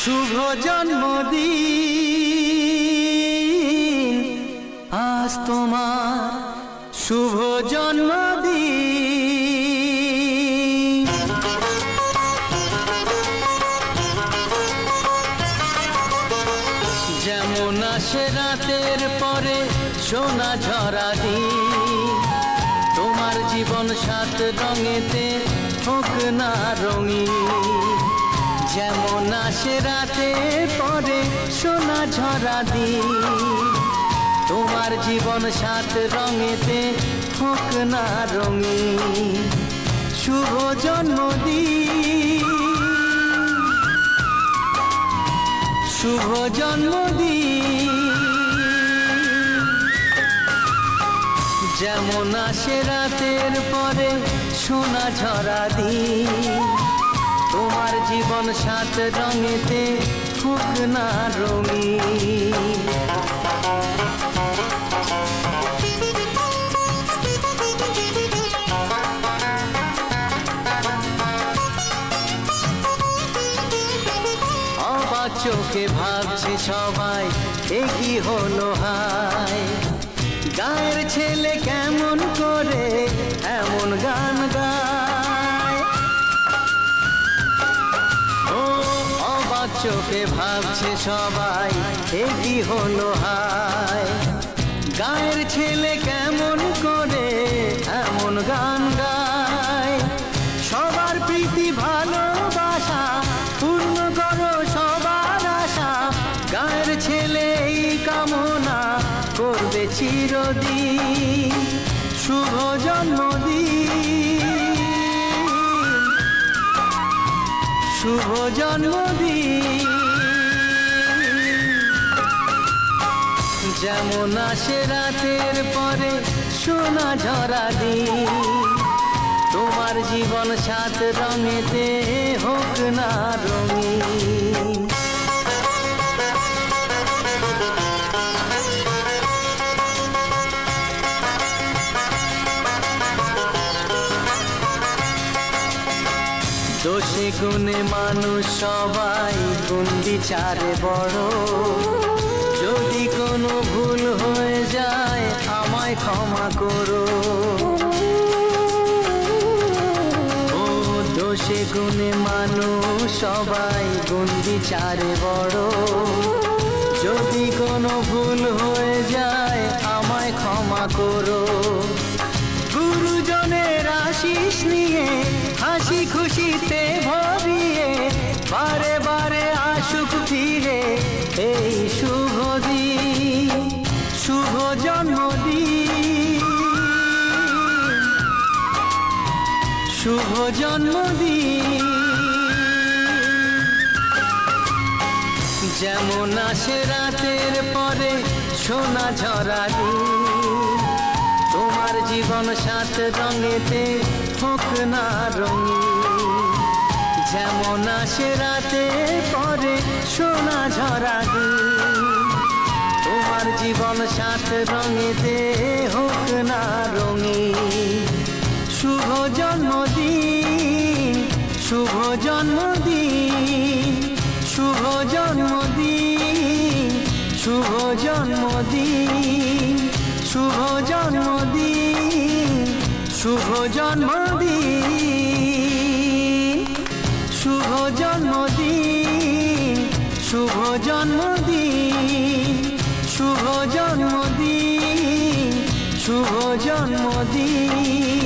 শুভ জন্মদিন, আজ তোমার শুভ জন্মদিন। যেমন আসে রাতের পরে সোনা ঝরা দিন, তোমার জীবন সাত রঙেতে হোক না রঙিন। যেমন আসে রাতের পরে সোনা ঝরা দিন, তোমার জীবন সাত রঙেতে হোক না রঙিন। শুভ জন্মদিন, শুভ জন্মদিন। যেমন আসে রাতের পরে সোনা ঝরা দিন, তোমার জীবন সাত রঙেতে হোক না রঙিন। অবাক চোখে ভাবছে সবাই, এ কি হলো হায়, গায়ের ছেলে কেমন করে এমন গান গায়। ও অবাক চোখে ভাবছে সবাই, এ কি হলো হায়, গায়ের ছেলে কেমন করে এমন গান গায়। সবার প্রীতি ভালোবাসা পূর্ণ করো সবার আশা, গায়ের ছেলে এই কামনা করবে চিরদিন। শুভ জন্মদিন, শুভ জন্মদিন। যেমন আসে রাতের পরে সোনা ঝরা দিন, তোমার জীবন সাত রঙেতে হোক না রঙিন। দোষে গুণে মানুষ সবাই গুণ বিচারে বড়, যদি কোনো ভুল হয়ে যায় আমায় ক্ষমা করো। ও দোষে গুণে মানুষ সবাই গুণ বিচারে বড়, যদি কোনো ভুল হয়ে যায় আমায় ক্ষমা করো। গুরুজনের আশিস নিয়ে হাসি খুশিতে ভরিয়ে বারে বারে আসুক ফিরে এই শুভ দিন। শুভ জন্মদিন, শুভ জন্মদিন। যেমন আসে রাতের পরে সোনা ঝরা দিন, তোমার জীবন সাত রঙেতে হোক না রঙিন। যেমন আসে রাতের পরে সোনা ঝরা দিন, তোমার জীবন সাত রঙেতে হোক না রঙিন। শুভ জন্মদিন, শুভ জন্মদিন, শুভ জন্মদিন, শুভ জন্মদিন, শুভ জন্মদিন, শুভ জন্মদিন, শুভ জন্মদিন, শুভ জন্মদিন, শুভ জন্মদিন, শুভ জন্মদিন।